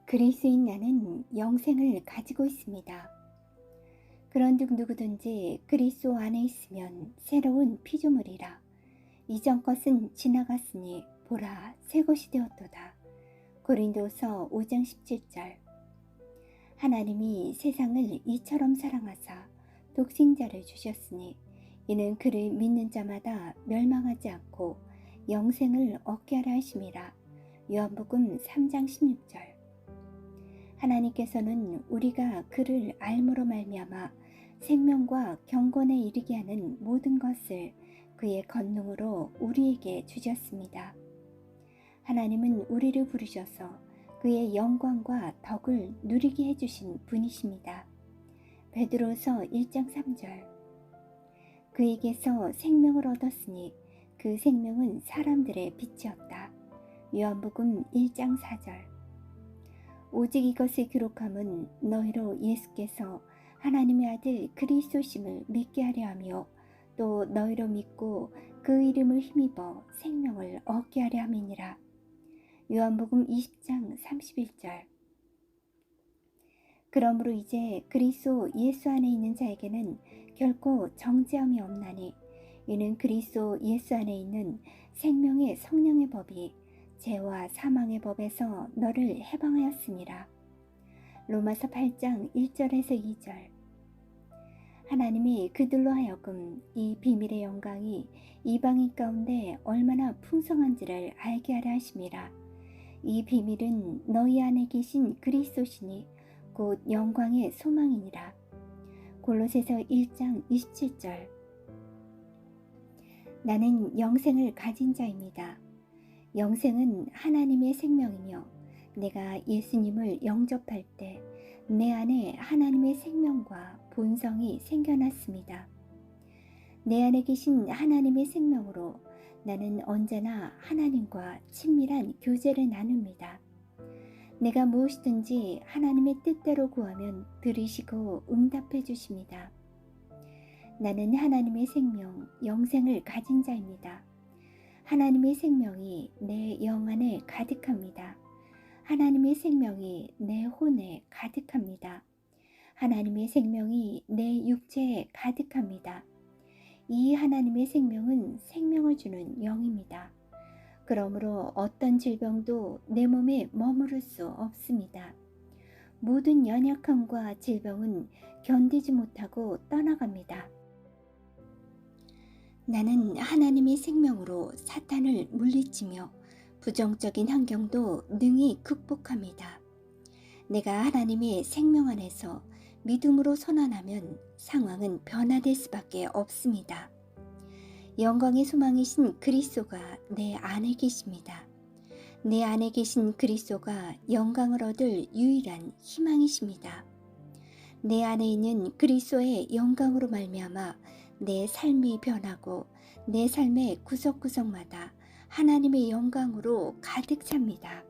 그리스인 나는 영생을 가지고 있습니다. 그런즉 누구든지 그리스도 안에 있으면 새로운 피조물이라. 이전 것은 지나갔으니 보라 새 것이 되었도다. 고린도서 5장 17절. 하나님이 세상을 이처럼 사랑하사 독생자를 주셨으니 이는 그를 믿는 자마다 멸망하지 않고 영생을 얻게 하려 하심이라. 요한복음 3장 16절. 하나님께서는 우리가 그를 알므로 말미암아 생명과 경건에 이르게 하는 모든 것을 그의 권능으로 우리에게 주셨습니다. 하나님은 우리를 부르셔서 그의 영광과 덕을 누리게 해주신 분이십니다. 베드로서 1장 3절. 그에게서 생명을 얻었으니 그 생명은 사람들의 빛이었다. 요한복음 1장 4절. 오직 이것을 기록함은 너희로 예수께서 하나님의 아들 그리스도심을 믿게 하려 하며 또 너희로 믿고 그 이름을 힘입어 생명을 얻게 하려 함이니라. 요한복음 20장 31절. 그러므로 이제 그리스도 예수 안에 있는 자에게는 결코 정죄함이 없나니 이는 그리스도 예수 안에 있는 생명의 성령의 법이 죄와 사망의 법에서 너를 해방하였습니다. 로마서 8장 1절에서 2절. 하나님이 그들로 하여금 이 비밀의 영광이 이방인 가운데 얼마나 풍성한지를 알게 하려 하심이라. 이 비밀은 너희 안에 계신 그리스도시니 곧 영광의 소망이니라. 골로새서 1장 27절. 나는 영생을 가진 자입니다. 영생은 하나님의 생명이며 내가 예수님을 영접할 때 내 안에 하나님의 생명과 본성이 생겨났습니다. 내 안에 계신 하나님의 생명으로 나는 언제나 하나님과 친밀한 교제를 나눕니다. 내가 무엇이든지 하나님의 뜻대로 구하면 들으시고 응답해 주십니다. 나는 하나님의 생명, 영생을 가진 자입니다. 하나님의 생명이 내 영 안에 가득합니다. 하나님의 생명이 내 혼에 가득합니다. 하나님의 생명이 내 육체에 가득합니다. 이 하나님의 생명은 생명을 주는 영입니다. 그러므로 어떤 질병도 내 몸에 머무를 수 없습니다. 모든 연약함과 질병은 견디지 못하고 떠나갑니다. 나는 하나님의 생명으로 사탄을 물리치며 부정적인 환경도 능히 극복합니다. 내가 하나님의 생명 안에서 믿음으로 선언하면 상황은 변화될 수밖에 없습니다. 영광의 소망이신 그리스도가 내 안에 계십니다. 내 안에 계신 그리스도가 영광을 얻을 유일한 희망이십니다. 내 안에 있는 그리스도의 영광으로 말미암아 내 삶이 변하고 내 삶의 구석구석마다 하나님의 영광으로 가득 찹니다.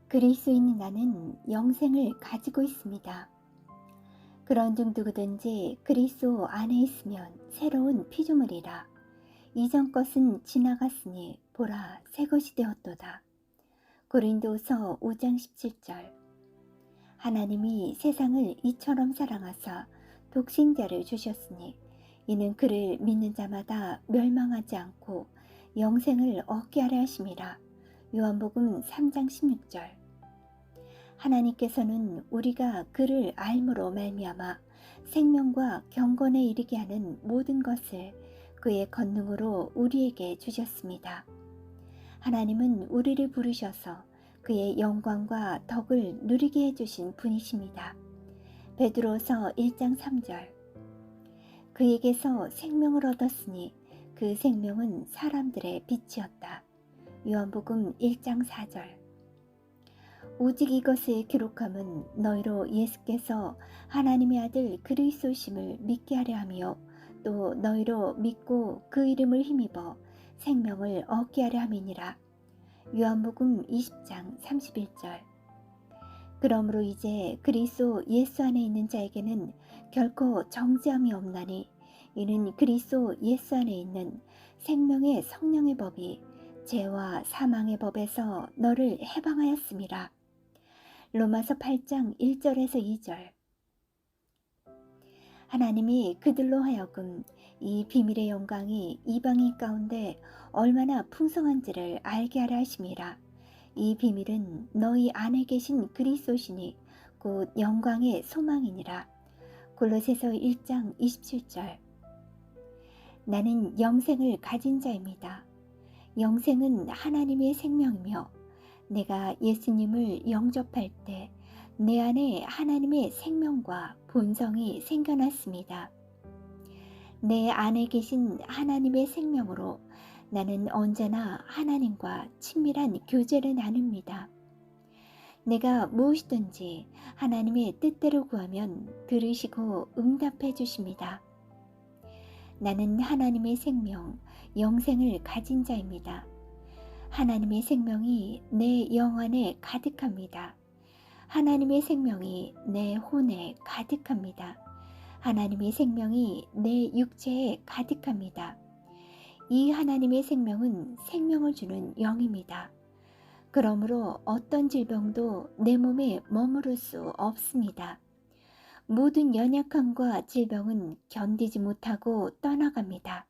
그리스도인 나는 영생을 가지고 있습니다. 그런즉 누구든지 그리스도 안에 있으면 새로운 피조물이라. 이전 것은 지나갔으니 보라 새 것이 되었도다. 고린도서 5장 17절. 하나님이 세상을 이처럼 사랑하사 독생자를 주셨으니 이는 그를 믿는 자마다 멸망하지 않고 영생을 얻게 하려 하심이라. 요한복음 3장 16절. 하나님께서는 우리가 그를 알므로 말미암아 생명과 경건에 이르게 하는 모든 것을 그의 권능으로 우리에게 주셨습니다. 하나님은 우리를 부르셔서 그의 영광과 덕을 누리게 해주신 분이십니다. 베드로서 1장 3절. 그에게서 생명을 얻었으니 그 생명은 사람들의 빛이었다. 요한복음 1장 4절. 오직 이것을 기록함은 너희로 예수께서 하나님의 아들 그리스도심을 믿게 하려 하며 또 너희로 믿고 그 이름을 힘입어 생명을 얻게 하려 함이니라. 요한복음 20장 31절. 그러므로 이제 그리스도 예수 안에 있는 자에게는 결코 정죄함이 없나니 이는 그리스도 예수 안에 있는 생명의 성령의 법이 죄와 사망의 법에서 너를 해방하였음이라. 로마서 8장 1절에서 2절. 하나님이 그들로 하여금 이 비밀의 영광이 이방인 가운데 얼마나 풍성한지를 알게 하려 하심이라. 이 비밀은 너희 안에 계신 그리스도시니 곧 영광의 소망이니라. 골로새서 1장 27절. 나는 영생을 가진 자입니다. 영생은 하나님의 생명이며 내가 예수님을 영접할 때 내 안에 하나님의 생명과 본성이 생겨났습니다. 내 안에 계신 하나님의 생명으로 나는 언제나 하나님과 친밀한 교제를 나눕니다. 내가 무엇이든지 하나님의 뜻대로 구하면 들으시고 응답해 주십니다. 나는 하나님의 생명, 영생을 가진 자입니다. 하나님의 생명이 내 영안에 가득합니다. 하나님의 생명이 내 혼에 가득합니다. 하나님의 생명이 내 육체에 가득합니다. 이 하나님의 생명은 생명을 주는 영입니다. 그러므로 어떤 질병도 내 몸에 머무를 수 없습니다. 모든 연약함과 질병은 견디지 못하고 떠나갑니다.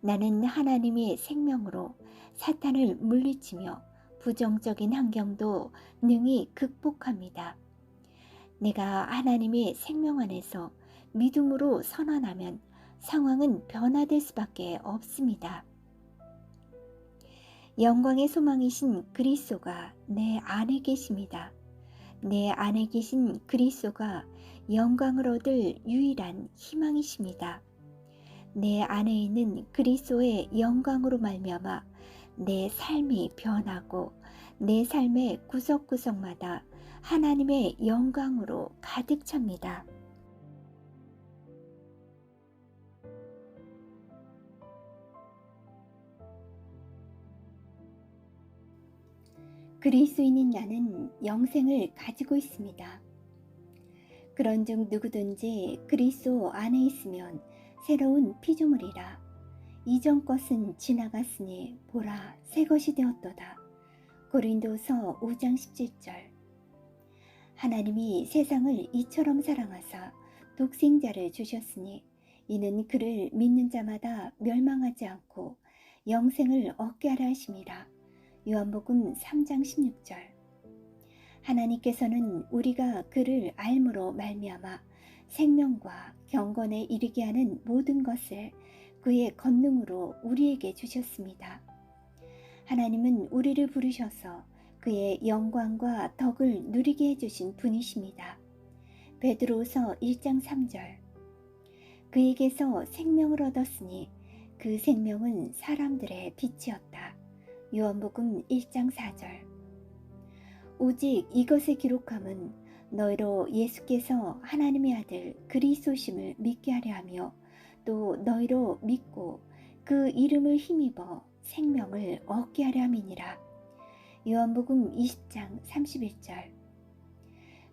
나는 하나님의 생명으로 사탄을 물리치며 부정적인 환경도 능히 극복합니다. 내가 하나님의 생명 안에서 믿음으로 선언하면 상황은 변화될 수밖에 없습니다. 영광의 소망이신 그리스도가 내 안에 계십니다. 내 안에 계신 그리스도가 영광을 얻을 유일한 희망이십니다. 내 안에 있는 그리스도의 영광으로 말미암아 내 삶이 변하고 내 삶의 구석구석마다 하나님의 영광으로 가득 찹니다. 그리스도인인 나는 영생을 가지고 있습니다. 그런즉 누구든지 그리스도 안에 있으면 새로운 피조물이라. 이전 것은 지나갔으니 보라 새 것이 되었도다. 고린도서 5장 17절. 하나님이 세상을 이처럼 사랑하사 독생자를 주셨으니 이는 그를 믿는 자마다 멸망하지 않고 영생을 얻게 하려 하심이라. 요한복음 3장 16절. 하나님께서는 우리가 그를 알므로 말미암아 생명과 경건에 이르게 하는 모든 것을 그의 권능으로 우리에게 주셨습니다. 하나님은 우리를 부르셔서 그의 영광과 덕을 누리게 해주신 분이십니다. 베드로서 1장 3절. 그에게서 생명을 얻었으니 그 생명은 사람들의 빛이었다. 요한복음 1장 4절. 오직 이것의 기록함은 너희로 예수께서 하나님의 아들 그리스도심을 믿게 하려 하며 또 너희로 믿고 그 이름을 힘입어 생명을 얻게 하려 함이니라. 요한복음 20장 31절.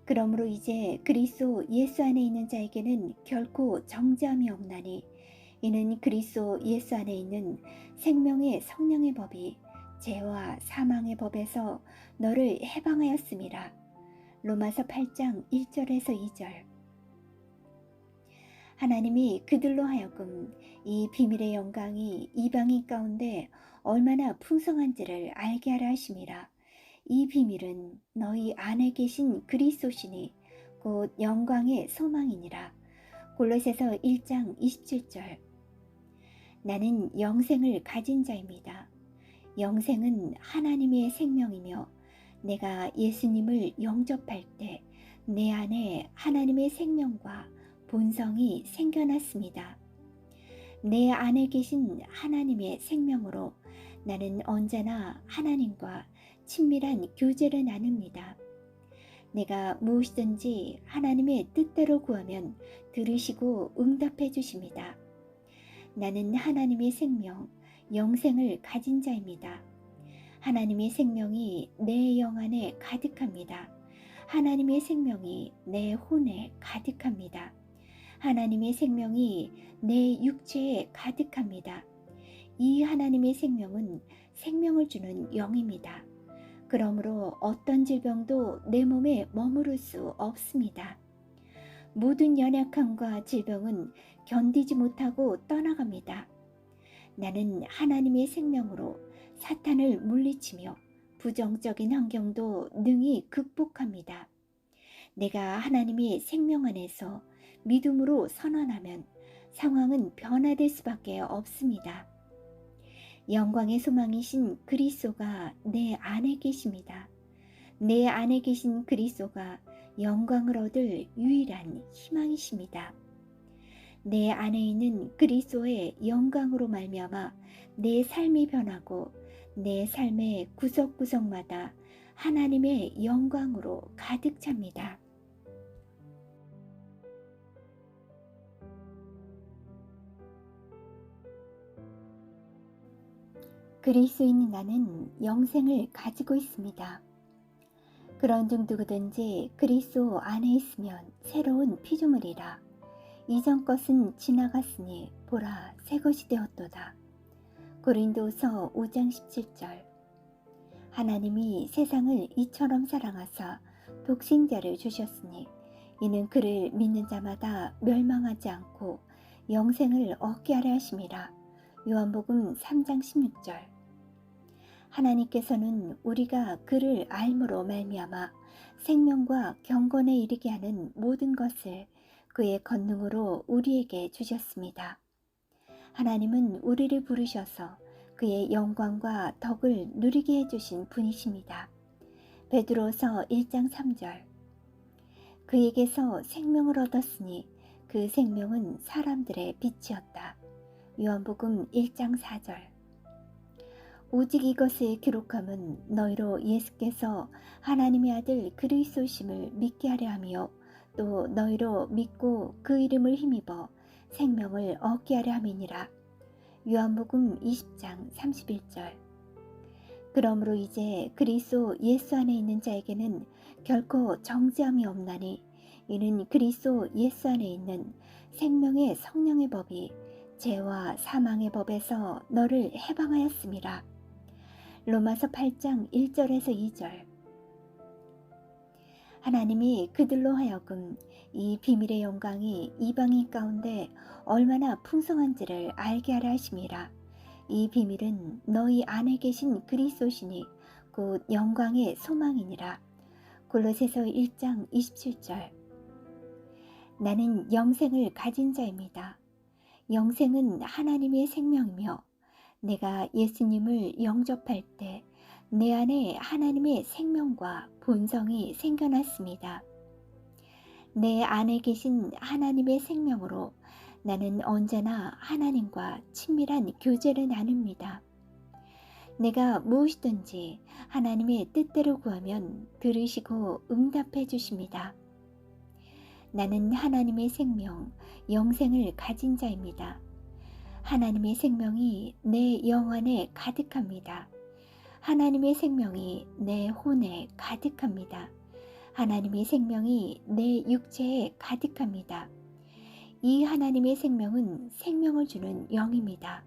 그러므로 이제 그리스도 예수 안에 있는 자에게는 결코 정죄함이 없나니 이는 그리스도 예수 안에 있는 생명의 성령의 법이 죄와 사망의 법에서 너를 해방하였음이라. 로마서 8장 1절에서 2절. 하나님이 그들로 하여금 이 비밀의 영광이 이방인 가운데 얼마나 풍성한지를 알게 하려 하심이라. 이 비밀은 너희 안에 계신 그리스도시니 곧 영광의 소망이니라. 골로새서 1장 27절. 나는 영생을 가진 자입니다. 영생은 하나님의 생명이며 내가 예수님을 영접할 때 내 안에 하나님의 생명과 본성이 생겨났습니다. 내 안에 계신 하나님의 생명으로 나는 언제나 하나님과 친밀한 교제를 나눕니다. 내가 무엇이든지 하나님의 뜻대로 구하면 들으시고 응답해 주십니다. 나는 하나님의 생명, 영생을 가진 자입니다. 하나님의 생명이 내 영안에 가득합니다. 하나님의 생명이 내 혼에 가득합니다. 하나님의 생명이 내 육체에 가득합니다. 이 하나님의 생명은 생명을 주는 영입니다. 그러므로 어떤 질병도 내 몸에 머무를 수 없습니다. 모든 연약함과 질병은 견디지 못하고 떠나갑니다. 나는 하나님의 생명으로 사탄을 물리치며 부정적인 환경도 능히 극복합니다. 내가 하나님의 생명 안에서 믿음으로 선언하면 상황은 변화될 수밖에 없습니다. 영광의 소망이신 그리스도가 내 안에 계십니다. 내 안에 계신 그리스도가 영광을 얻을 유일한 희망이십니다. 내 안에 있는 그리스도의 영광으로 말미암아 내 삶이 변하고 내 삶의 구석구석마다 하나님의 영광으로 가득 찹니다. 그리스도인 나는 영생을 가지고 있습니다. 그런즉 누구든지 그리스도 안에 있으면 새로운 피조물이라. 이전 것은 지나갔으니 보라 새 것이 되었도다. 고린도서 5장 17절. 하나님이 세상을 이처럼 사랑하사 독생자를 주셨으니 이는 그를 믿는 자마다 멸망하지 않고 영생을 얻게 하려 하심이라. 요한복음 3장 16절. 하나님께서는 우리가 그를 알므로 말미암아 생명과 경건에 이르게 하는 모든 것을 그의 권능으로 우리에게 주셨습니다. 하나님은 우리를 부르셔서 그의 영광과 덕을 누리게 해주신 분이십니다. 베드로서 1장 3절. 그에게서 생명을 얻었으니 그 생명은 사람들의 빛이었다. 요한복음 1장 4절. 오직 이것을 기록함은 너희로 예수께서 하나님의 아들 그리스도심을 믿게 하려 하며 또 너희로 믿고 그 이름을 힘입어 생명을 얻게 하려 함이니라. 요한복음 20장 31절. 그러므로 이제 그리스도 예수 안에 있는 자에게는 결코 정죄함이 없나니 이는 그리스도 예수 안에 있는 생명의 성령의 법이 죄와 사망의 법에서 너를 해방하였음이라. 로마서 8장 1절에서 2절. 하나님이 그들로 하여금 이 비밀의 영광이 이방인 가운데 얼마나 풍성한지를 알게 하려 하심이라. 이 비밀은 너희 안에 계신 그리스도시니 곧 영광의 소망이니라. 골로새서 1장 27절. 나는 영생을 가진 자입니다. 영생은 하나님의 생명이며 내가 예수님을 영접할 때 내 안에 하나님의 생명과 본성이 생겨났습니다. 내 안에 계신 하나님의 생명으로 나는 언제나 하나님과 친밀한 교제를 나눕니다. 내가 무엇이든지 하나님의 뜻대로 구하면 들으시고 응답해 주십니다. 나는 하나님의 생명, 영생을 가진 자입니다. 하나님의 생명이 내 영안에 가득합니다. 하나님의 생명이 내 혼에 가득합니다. 하나님의 생명이 내 육체에 가득합니다. 이 하나님의 생명은 생명을 주는 영입니다.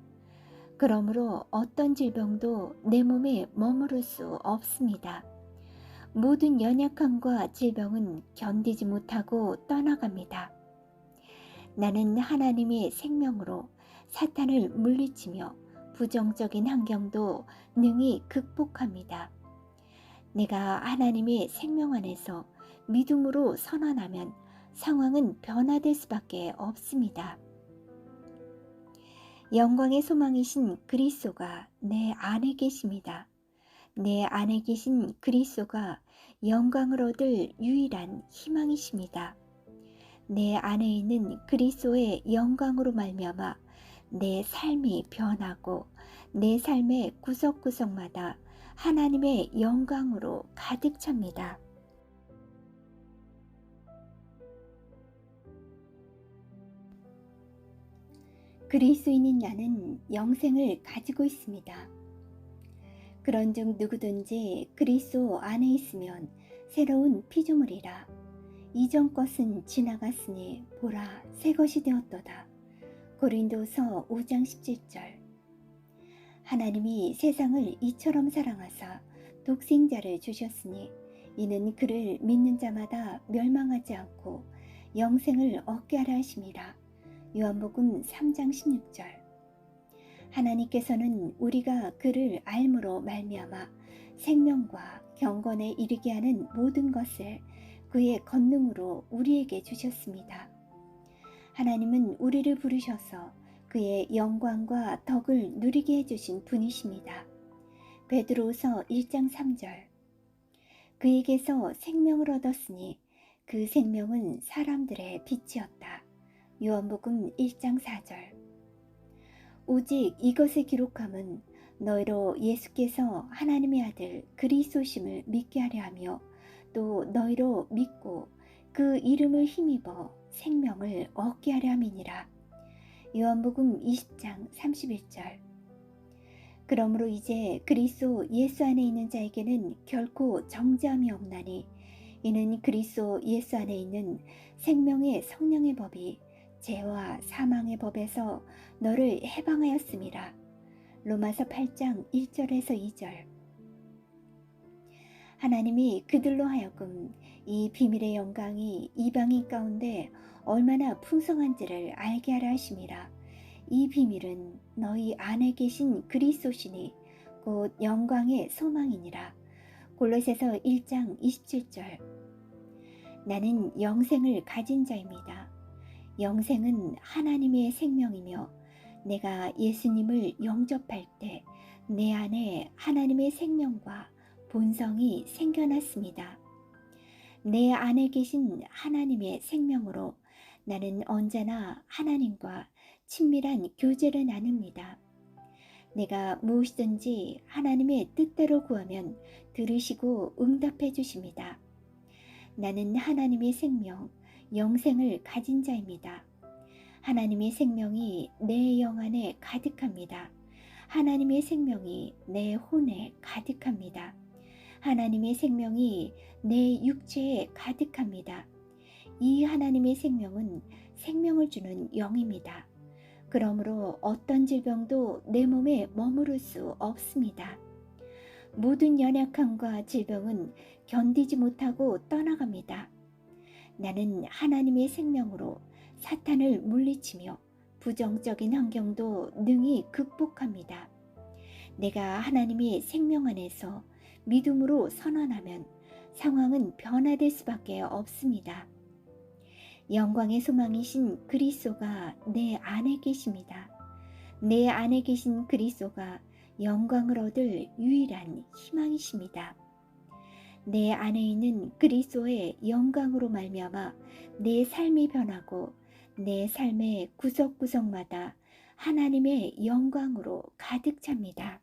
그러므로 어떤 질병도 내 몸에 머무를 수 없습니다. 모든 연약함과 질병은 견디지 못하고 떠나갑니다. 나는 하나님의 생명으로 사탄을 물리치며 부정적인 환경도 능히 극복합니다. 내가 하나님의 생명 안에서 믿음으로 선언하면 상황은 변화될 수밖에 없습니다. 영광의 소망이신 그리스도가 내 안에 계십니다. 내 안에 계신 그리스도가 영광을 얻을 유일한 희망이십니다. 내 안에 있는 그리스도의 영광으로 말미암아 내 삶이 변하고 내 삶의 구석구석마다 하나님의 영광으로 가득 찹니다. 그리스도인인 나는 영생을 가지고 있습니다. 그런즉 누구든지 그리스도 안에 있으면 새로운 피조물이라. 이전 것은 지나갔으니 보라 새 것이 되었도다. 고린도서 5장 17절. 하나님이 세상을 이처럼 사랑하사 독생자를 주셨으니 이는 그를 믿는 자마다 멸망하지 않고 영생을 얻게 하려 하심이라. 요한복음 3장 16절. 하나님께서는 우리가 그를 알므로 말미암아 생명과 경건에 이르게 하는 모든 것을 그의 권능으로 우리에게 주셨습니다. 하나님은 우리를 부르셔서 그의 영광과 덕을 누리게 해주신 분이십니다. 베드로서 1장 3절. 그에게서 생명을 얻었으니 그 생명은 사람들의 빛이었다. 요한복음 1장 4절. 오직 이것을 기록함은 너희로 예수께서 하나님의 아들 그리스도심을 믿게 하려 하며 또 너희로 믿고 그 이름을 힘입어 생명을 얻게 하려 함이니라. 요한복음 20장 31절. 그러므로 이제 그리스도 예수 안에 있는 자에게는 결코 정죄함이 없나니 이는 그리스도 예수 안에 있는 생명의 성령의 법이 죄와 사망의 법에서 너를 해방하였음이라. 로마서 8장 1절에서 2절. 하나님이 그들로 하여금 이 비밀의 영광이 이방인 가운데 얼마나 풍성한지를 알게 하려 하심이라. 이 비밀은 너희 안에 계신 그리스도시니 곧 영광의 소망이니라. 골로새서 1장 27절. 나는 영생을 가진 자입니다. 영생은 하나님의 생명이며 내가 예수님을 영접할 때 내 안에 하나님의 생명과 본성이 생겨났습니다. 내 안에 계신 하나님의 생명으로 나는 언제나 하나님과 친밀한 교제를 나눕니다. 내가 무엇이든지 하나님의 뜻대로 구하면 들으시고 응답해 주십니다. 나는 하나님의 생명, 영생을 가진 자입니다. 하나님의 생명이 내 영 안에 가득합니다. 하나님의 생명이 내 혼에 가득합니다. 하나님의 생명이 내 육체에 가득합니다. 이 하나님의 생명은 생명을 주는 영입니다. 그러므로 어떤 질병도 내 몸에 머무를 수 없습니다. 모든 연약함과 질병은 견디지 못하고 떠나갑니다. 나는 하나님의 생명으로 사탄을 물리치며 부정적인 환경도 능히 극복합니다. 내가 하나님의 생명 안에서 믿음으로 선언하면 상황은 변화될 수밖에 없습니다. 영광의 소망이신 그리스도가 내 안에 계십니다. 내 안에 계신 그리스도가 영광을 얻을 유일한 희망이십니다. 내 안에 있는 그리스도의 영광으로 말미암아 내 삶이 변하고 내 삶의 구석구석마다 하나님의 영광으로 가득 찹니다.